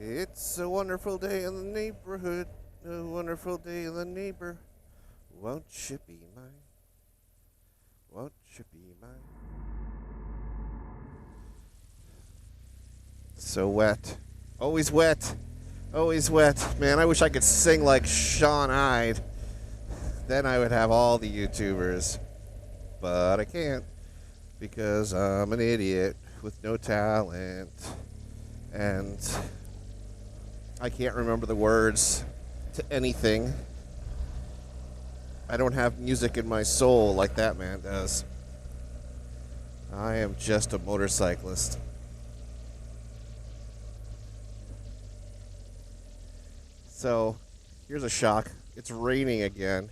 It's a wonderful day in the neighborhood, a wonderful day in the neighbor. Won't you be mine? Won't you be mine? So wet. Always wet. Always wet. Man, I wish I could sing like Sean Hyde. Then I would have all the YouTubers. But I can't because I'm an idiot with no talent. And I can't remember the words to anything. I don't have music in my soul like that man does. I am just a motorcyclist. So, here's a shock. It's raining again.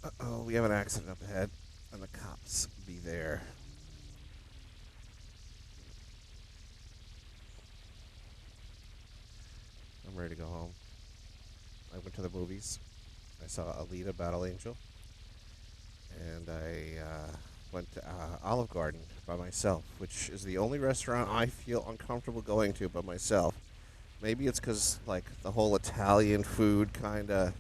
Uh-oh, we have an accident up ahead, and the cops be there. I'm ready to go home. I went to the movies. I saw Alita Battle Angel. And I went to Olive Garden by myself, which is the only restaurant I feel uncomfortable going to by myself. Maybe it's because, like, the whole Italian food kind of,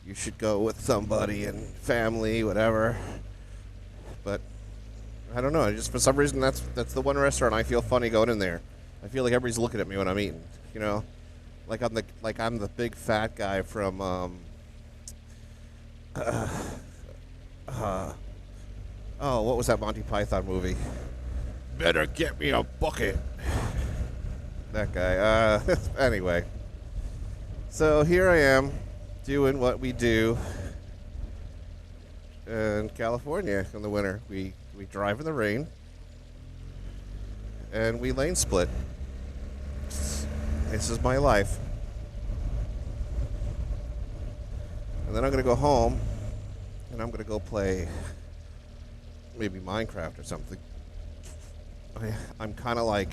you should go with somebody and family, whatever. But I don't know. Just for some reason, that's the one restaurant I feel funny going in there. I feel like everybody's looking at me when I'm eating. You know, like I'm the big fat guy from what was that Monty Python movie? Better get me a bucket. That guy. Anyway. So here I am doing what we do in California in the winter. We drive in the rain and we lane split. This is my life. And then I'm going to go home and I'm going to go play maybe Minecraft or something. I'm kind of like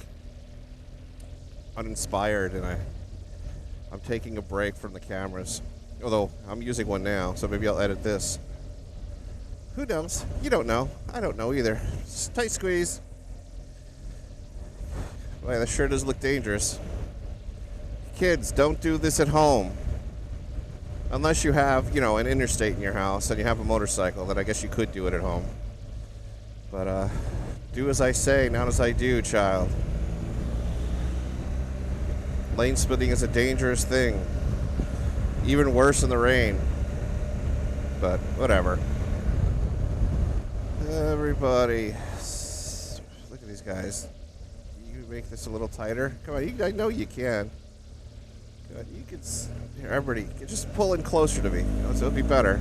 uninspired and I'm taking a break from the cameras. Although I'm using one now, so maybe I'll edit this. Who knows? You don't know. I don't know either. Just tight squeeze. Boy, that sure does look dangerous. Kids, don't do this at home. Unless you have, you know, an interstate in your house and you have a motorcycle, then I guess you could do it at home. But, do as I say, not as I do, child. Lane splitting is a dangerous thing. Even worse in the rain. But, whatever. Everybody. Look at these guys. You make this a little tighter? Come on, I know you can. You could, here, everybody, just pull in closer to me, so it'll be better.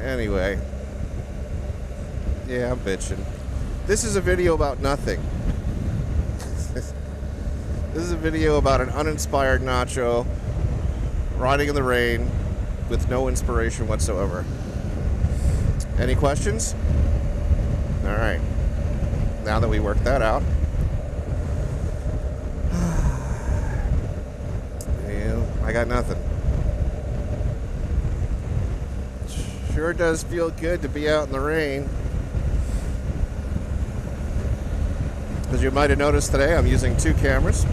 Anyway, yeah, I'm bitching. This is a video about nothing. This is a video about an uninspired Nacho riding in the rain with no inspiration whatsoever. Any questions? All right. Now that we worked that out. I got nothing. Sure does feel good to be out in the rain. As you might have noticed today, I'm using two cameras.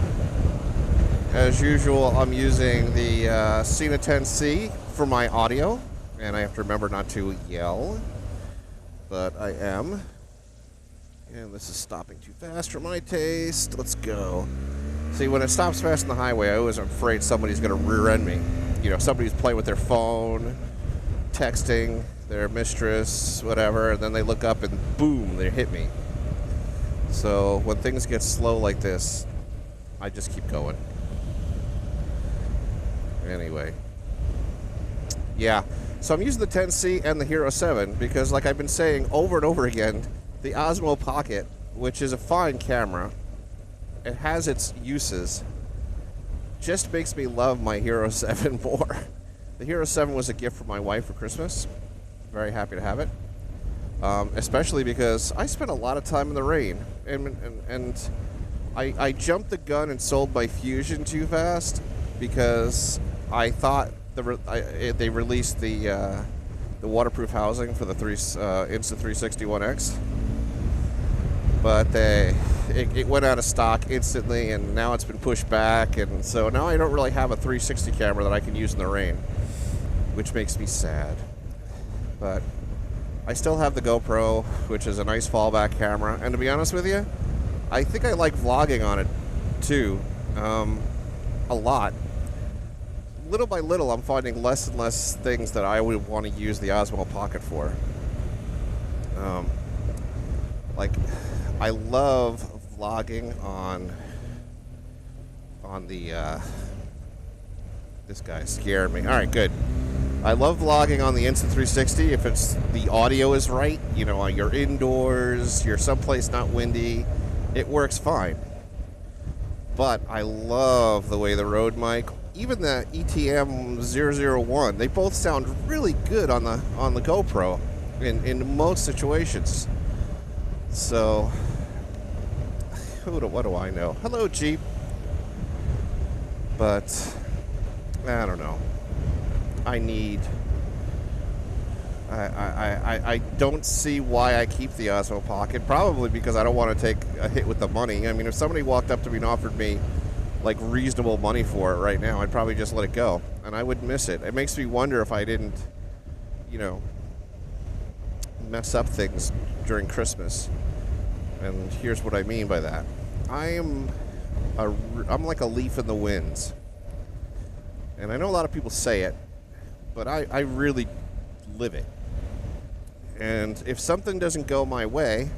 As usual, I'm using the Cena 10C for my audio. And I have to remember not to yell. But I am. And this is stopping too fast for my taste. Let's go. See, when it stops fast on the highway, I always am afraid somebody's going to rear end me. You know, somebody's playing with their phone, texting their mistress, whatever, and then they look up and boom, they hit me. So when things get slow like this, I just keep going. Anyway. Yeah, so I'm using the 10C and the Hero 7 because, like I've been saying over and over again, the Osmo Pocket, which is a fine camera, it has its uses, just makes me love my Hero 7 more. The Hero 7 was a gift from my wife for Christmas. Very happy to have it. Especially because I spent a lot of time in the rain. And I jumped the gun and sold my Fusion too fast because I thought they released the the waterproof housing for the Insta360 X, but it went out of stock instantly, and now it's been pushed back, and so now I don't really have a 360 camera that I can use in the rain, which makes me sad. But I still have the GoPro, which is a nice fallback camera, and to be honest with you, I think I like vlogging on it too, a lot. Little by little, I'm finding less and less things that I would want to use the Osmo Pocket for. Like, I love vlogging on the, this guy scared me. All right, good. I love vlogging on the Insta360 if it's, the audio is right, you know, you're indoors, you're someplace not windy, it works fine. But I love the way the Rode mic, even the ETM001, they both sound really good on the GoPro in most situations. So, what do I know? Hello, Jeep. But I don't know. I don't see why I keep the Osmo Pocket. Probably because I don't want to take a hit with the money. I mean, if somebody walked up to me and offered me like reasonable money for it right now, I'd probably just let it go, and I would miss it. It makes me wonder if I didn't, you know, mess up things during Christmas. And here's what I mean by that. I'm like a leaf in the winds. And I know a lot of people say it, but I really live it. And if something doesn't go my way,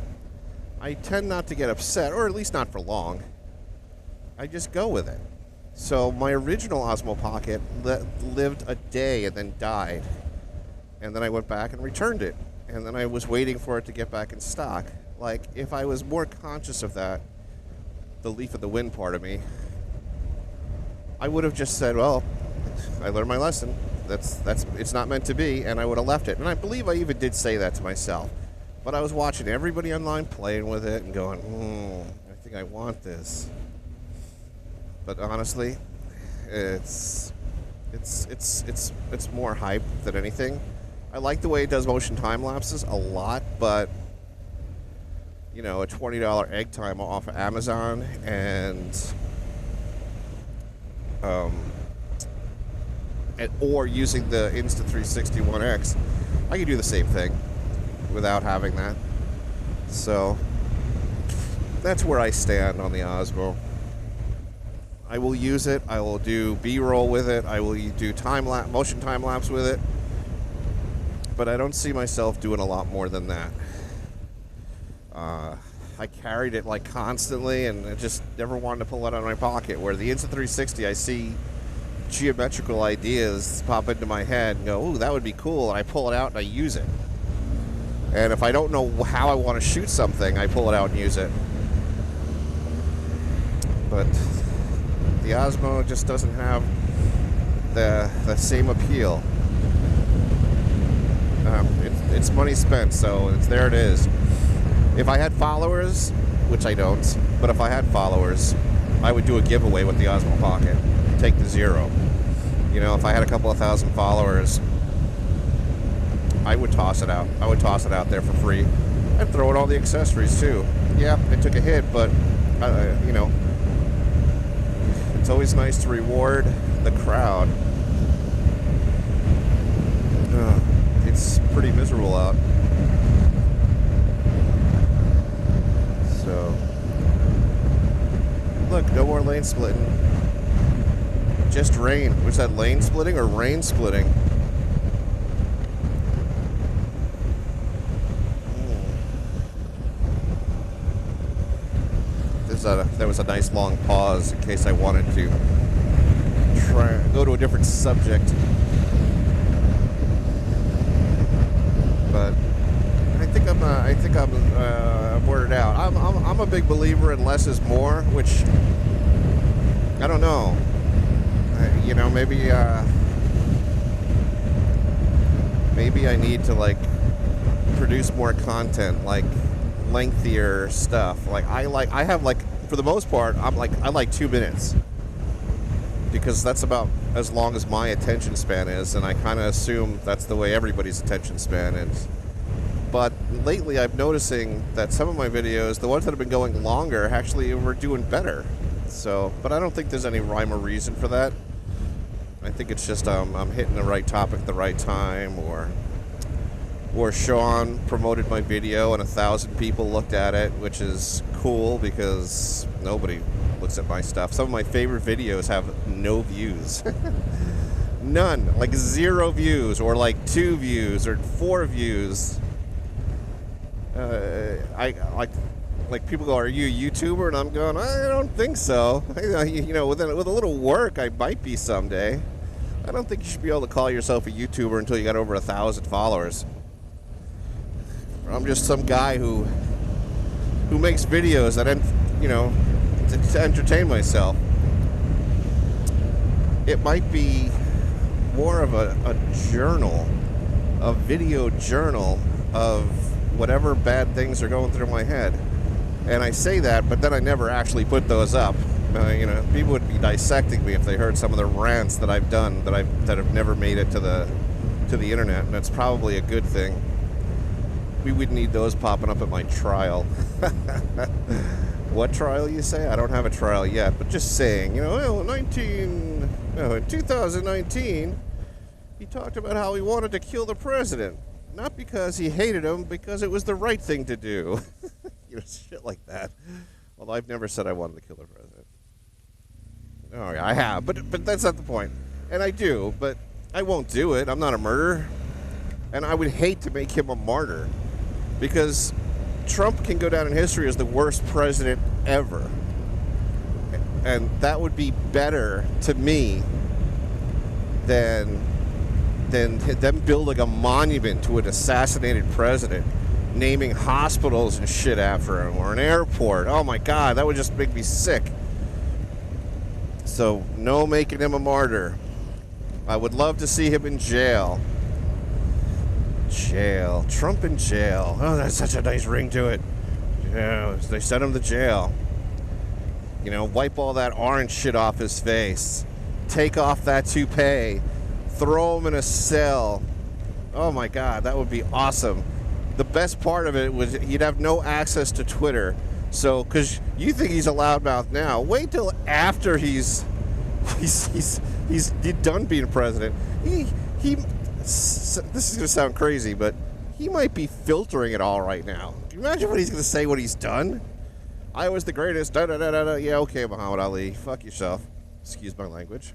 I tend not to get upset, or at least not for long. I just go with it. So my original Osmo Pocket lived a day and then died. And then I went back and returned it. And then I was waiting for it to get back in stock. Like, if I was more conscious of that, the leaf of the wind part of me, I would have just said, well, I learned my lesson. It's not meant to be, and I would have left it. And I believe I even did say that to myself. But I was watching everybody online playing with it and going, I think I want this. But honestly, it's more hype than anything. I like the way it does motion time lapses a lot, but you know, a $20 egg time off of Amazon or using the Insta360 X, I can do the same thing without having that. So that's where I stand on the Osmo. I will use it. I will do B-roll with it. I will do motion time lapse with it. But I don't see myself doing a lot more than that. I carried it like constantly, and I just never wanted to pull it out of my pocket. Where the Insta360, I see geometrical ideas pop into my head and go, ooh, that would be cool, and I pull it out and I use it. And if I don't know how I want to shoot something, I pull it out and use it. But the Osmo just doesn't have the same appeal. It's money spent, so there it is. If I had followers, which I don't, but if I had followers, I would do a giveaway with the Osmo Pocket. Take the 0. You know, if I had a couple of thousand followers, I would toss it out. I would toss it out there for free. I'd throw in all the accessories too. Yeah, it took a hit, but you know, it's always nice to reward the crowd. It's pretty miserable out. So, look, no more lane splitting. Just rain. Was that lane splitting or rain splitting? There was a nice long pause in case I wanted to go to a different subject. But I think I'm worded out. I'm a big believer in less is more, which I don't know. You know, maybe I need to like produce more content, like lengthier stuff. Like I have like, for the most part, I like 2 minutes, because that's about as long as my attention span is, and I kind of assume that's the way everybody's attention span is. But lately I'm noticing that some of my videos, the ones that have been going longer, actually were doing better. So, but I don't think there's any rhyme or reason for that. I think it's just I'm hitting the right topic at the right time, or Sean promoted my video and 1,000 people looked at it, which is cool because nobody looks at my stuff. Some of my favorite videos have no views. None. Like 0 views, or like 2 views, or 4 views. Like people go, "Are you a YouTuber?" And I'm going, "I don't think so." You know, with a little work, I might be someday. I don't think you should be able to call yourself a YouTuber until you got over 1,000 followers. I'm just some guy who makes videos that, you know, to entertain myself. It might be more of a journal, a video journal of whatever bad things are going through my head. And I say that, but then I never actually put those up. You know, people would be dissecting me if they heard some of the rants that I've done that have never made it to the internet, and that's probably a good thing. We would need those popping up at my trial. What trial, you say? I don't have a trial yet, but just saying, you know, in 2019, he talked about how he wanted to kill the president. Not because he hated him, because it was the right thing to do. You know, shit like that. Well, I've never said I wanted to kill the president. Oh, yeah, I have, but that's not the point. And I do, but I won't do it. I'm not a murderer. And I would hate to make him a martyr, because Trump can go down in history as the worst president ever. And that would be better to me than them building a monument to an assassinated president, naming hospitals and shit after him, or an airport. Oh my God, that would just make me sick. So, no making him a martyr. I would love to see him in jail. Jail. Trump in jail. Oh, that's such a nice ring to it. Yeah, they sent him to jail. You know, wipe all that orange shit off his face. Take off that toupee. Throw him in a cell. Oh my God, that would be awesome. The best part of it was he'd have no access to Twitter. So, because you think he's a loudmouth now, wait till after he's done being president. This is going to sound crazy, but he might be filtering it all right now. Can you imagine what he's going to say when he's done? I was the greatest. Da da da da da. Yeah, okay, Muhammad Ali. Fuck yourself. Excuse my language.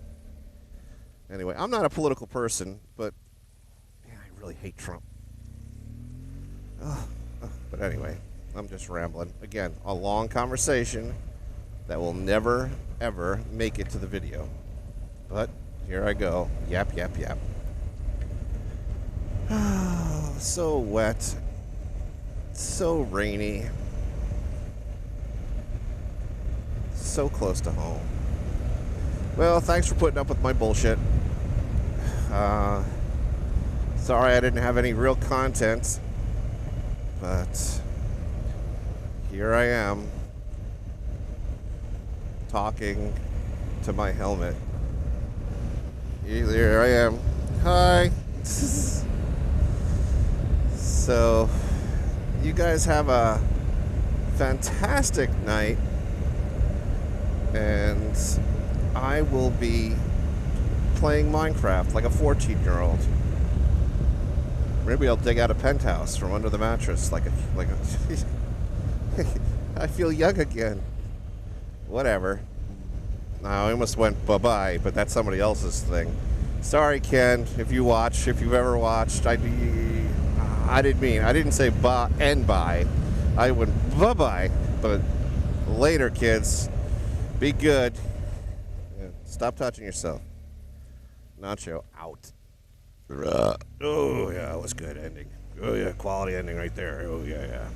Anyway, I'm not a political person, but man, I really hate Trump. But anyway, I'm just rambling. Again, a long conversation that will never, ever make it to the video. But here I go. Yap, yap, yap. So wet. So rainy. So close to home. Well, thanks for putting up with my bullshit. Sorry I didn't have any real content, but here I am talking to my helmet. Here I am. Hi. So, you guys have a fantastic night, and I will be playing Minecraft like a 14-year-old. Maybe I'll dig out a penthouse from under the mattress like a I feel young again. Whatever. I almost went bye-bye, but that's somebody else's thing. Sorry, Ken, if you've ever watched. I didn't say bye and bye. I went bye-bye, but later, kids. Be good. Yeah, stop touching yourself. Nacho out. Oh, yeah, that was good ending. Oh, yeah, quality ending right there. Oh, yeah, yeah.